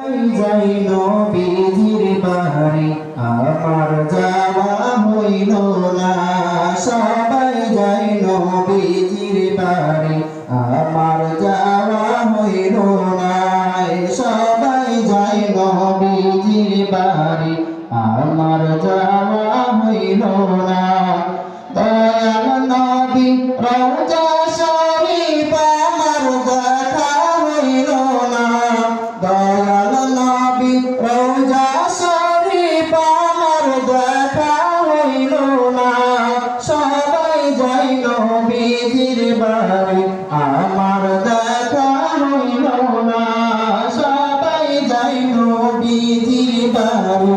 যাই নবীজির বাড়ি আমার যাওয়া হইল না। সবাই যাই নবীজির বাড়ি আমার যাওয়া হইল না। সবাই যাই নবীজির বাড়ি আমার যাওয়া হইল না। দয়াল নবী রওজা শরীফ আমার দেখা হইল না। দয়াল নবী রওজা শরীফ আমার দেখা হইল না। সবাই যাই নবীজির বাড়ি আমার দেখা হইল না। সবাই যাই নবীজির বাড়ি